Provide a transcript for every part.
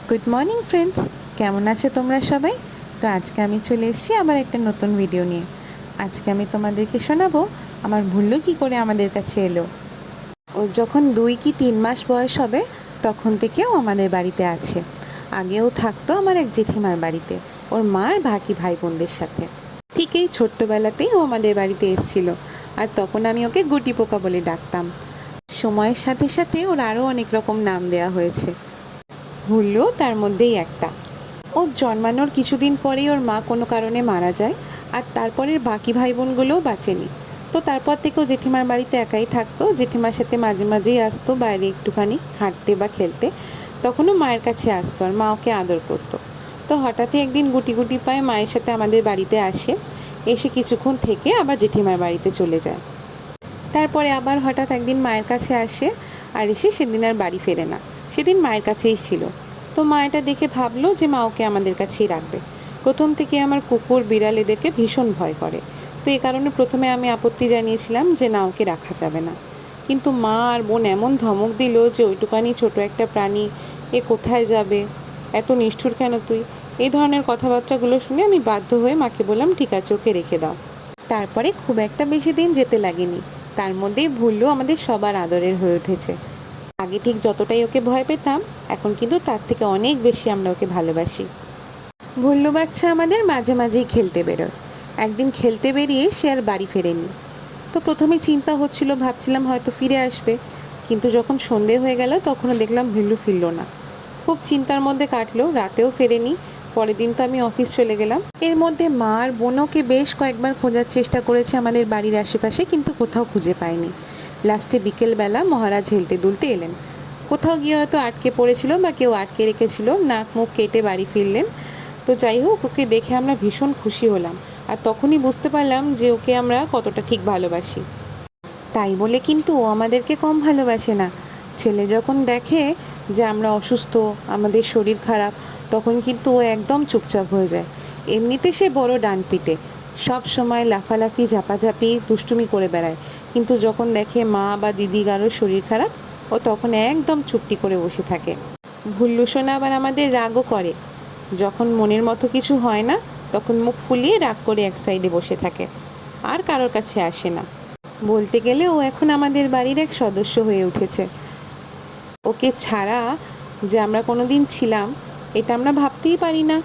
Good morning friends, কেমন আছো তোমরা সবাই? তো আজকে আমি চলে এসেছি আবার একটা নতুন ভিডিও নিয়ে। আজকে আমি তোমাদেরকে শোনাবো আমার ভুল্লু কী করে আমাদের কাছে এলো। ও যখন 2 কি 3 মাস বয়স হবে তখন থেকেও আমাদের বাড়িতে আছে। আগেও থাকতো আমার এক জেঠিমার বাড়িতে, ওর মার বাকি ভাই বোনদের সাথে। ঠিক এই ছোট্টবেলাতেই ও আমাদের বাড়িতে এসেছিল, আর তখন আমি ওকে গুটি পোকা বলে ডাকতাম। সময়ের সাথে সাথে ওর আরও অনেক রকম নাম দেওয়া হয়েছে, ভুল্লুও তার মধ্যেই একটা। ওর জন্মানোর কিছুদিন পরেই ওর মা কোনো কারণে মারা যায়, আর তারপরের বাকি ভাই বোনগুলোও বাঁচেনি। তো তারপর থেকেও জেঠিমার বাড়িতে একাই থাকতো। জেঠিমার সাথে মাঝে মাঝেই আসতো বাইরে একটুখানি হাঁটতে বা খেলতে, তখনও মায়ের কাছে আসতো আর মা ওকে আদর করতো। তো হঠাৎই একদিন গুটি গুটি পায়ে মায়ের সাথে আমাদের বাড়িতে আসে, এসে কিছুক্ষণ থেকে আবার জেঠিমার বাড়িতে চলে যায়। তারপরে আবার হঠাৎ একদিন মায়ের কাছে আসে, আর এসে সেদিন আর বাড়ি ফেরে না, সেদিন মায়ের কাছেই ছিল। তো মা এটা দেখে ভাবলো যে মা ওকে আমাদের কাছেই রাখবে। প্রথম থেকে আমার কুকুর বিড়াল এদেরকে ভীষণ ভয় করে, তো এই কারণে প্রথমে আমি আপত্তি জানিয়েছিলাম যে না, ওকে রাখা যাবে না। কিন্তু মা আর বোন এমন ধমক দিল যে ওইটুকানি ছোট একটা প্রাণী, এ কোথায় যাবে, এত নিষ্ঠুর কেন তুই, এই ধরনের কথাবার্তাগুলো শুনে আমি বাধ্য হয়ে মাকে বললাম ঠিক আছে, ওকে রেখে দাও। তারপরে খুব একটা বেশি দিন যেতে লাগেনি, তার মধ্যেই ভুল্লু আমাদের সবার আদরের হয়ে উঠেছে। আগে ঠিক যতটাই ওকে ভয় পেতাম, এখন কিন্তু তার থেকে অনেক বেশি আমরা ওকে ভালোবাসি। ভুল্লু বাচ্চা আমাদের মাঝে মাঝেই খেলতে বেরোয়। একদিন খেলতে বেরিয়ে সে আর বাড়ি ফেরেনি। তো প্রথমে চিন্তা হচ্ছিল, ভাবছিলাম হয়তো ফিরে আসবে, কিন্তু যখন সন্ধে হয়ে গেল তখনও দেখলাম ভুল্লু ফিরল না। খুব চিন্তার মধ্যে কাটলো, রাতেও ফেরেনি। পরের দিন তো আমি অফিস চলে গেলাম। এর মধ্যে মা আর বোনকে বেশ কয়েকবার খোঁজার চেষ্টা করেছে আমাদের বাড়ির আশেপাশে, কিন্তু কোথাও খুঁজে পায়নি। লাস্টে বিকেলবেলা মহারাজ হেলতে দুলতে এলেন। কোথাও গিয়ে হয়তো আটকে পড়েছিল বা কেউ আটকে রেখেছিল, নাক মুখ কেটে বাড়ি ফিরলেন। তো যাই হোক, ওকে দেখে আমরা ভীষণ খুশি হলাম, আর তখনই বুঝতে পারলাম যে ওকে আমরা কতটা ঠিক ভালোবাসি। তাই বলে কিন্তু ও আমাদেরকে কম ভালোবাসে না। ছেলে যখন দেখে যে আমরা অসুস্থ, আমাদের শরীর খারাপ, তখন কিন্তু ও একদম চুপচাপ হয়ে যায়। এমনিতে সে বড় ডানপিটে, সব সময় লাফালাফি ঝাপাঝাপি দুষ্টুমি করে বেড়ায়, কিন্তু যখন দেখে মা বা দিদি কারোর শরীর খারাপ, ও তখন একদম চুপটি করে বসে থাকে। ভুল্লু সোনা আবার আমাদের রাগও করে। যখন মনের মতো কিছু হয় না, তখন মুখ ফুলিয়ে রাগ করে এক সাইডে বসে থাকে, আর কারোর কাছে আসে না। বলতে গেলে ও এখন আমাদের বাড়ির এক সদস্য হয়ে উঠেছে। ওকে ছাড়া যে আমরা কোনো দিন ছিলাম, এটা আমরা ভাবতেই পারি না।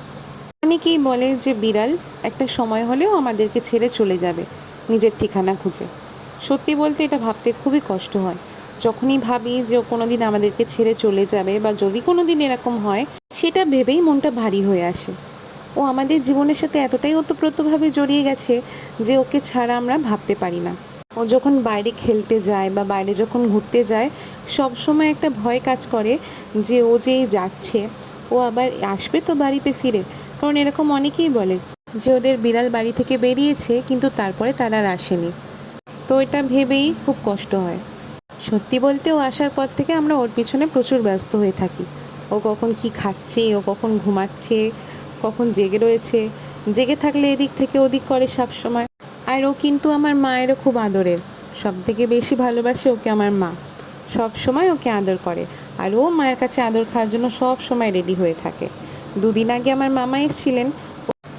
অনেকেই বলে যে বিড়াল একটা সময় হলেও আমাদেরকে ছেড়ে চলে যাবে নিজের ঠিকানা খুঁজে। সত্যি বলতে এটা ভাবতে খুবই কষ্ট হয়। যখনই ভাবি যে ও কোনো দিন আমাদেরকে ছেড়ে চলে যাবে, বা যদি কোনো দিন এরকম হয়, সেটা ভেবেই মনটা ভারী হয়ে আসে। ও আমাদের জীবনের সাথে এতটাই ওতপ্রোতভাবে জড়িয়ে গেছে যে ওকে ছাড়া আমরা ভাবতে পারি না। ও যখন বাইরে খেলতে যায় বা বাইরে যখন ঘুরতে যায়, সব সময় একটা ভয় কাজ করে যে ও যেই যাচ্ছে, ও আবার আসবে তো বাড়িতে ফিরে। কারণ এরকম অনেকেই বলে যে ওদের বিড়াল বাড়ি থেকে বেরিয়েছে কিন্তু তারপরে তারা আর আসেনি। তো এটা ভেবেই খুব কষ্ট হয়। সত্যি বলতে ও আসার পর থেকে আমরা ওর পিছনে প্রচুর ব্যস্ত হয়ে থাকি। ও কখন কি খাচ্ছে, ও কখন ঘুমাচ্ছে, কখন জেগে রয়েছে, জেগে থাকলে এদিক থেকে ওদিক করে সব সময়। আর ও কিন্তু আমার মায়েরও খুব আদরের, সব থেকে বেশি ভালোবাসে ওকে আমার মা। সব সময় ওকে আদর করে, আর ও মায়ের কাছে আদর খাওয়ার জন্য সব সময় রেডি হয়ে থাকে। 2 দিন আগে আমার মামা এসেছিলেন,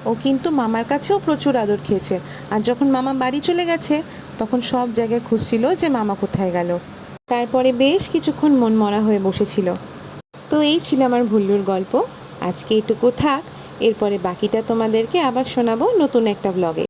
ও কিন্তু মামার কাছেও প্রচুর আদর খেয়েছে। আর যখন মামা বাড়ি চলে গেছে, তখন সব জায়গায় খুঁজছিল যে মামা কোথায় গেল। তারপরে বেশ কিছুক্ষণ মনমরা হয়ে বসেছিল। তো এই ছিল আমার ভুল্লুর গল্প। আজকে এটুকু থাক, এরপরে বাকিটা তোমাদেরকে আবার শোনাবো নতুন একটা ব্লগে।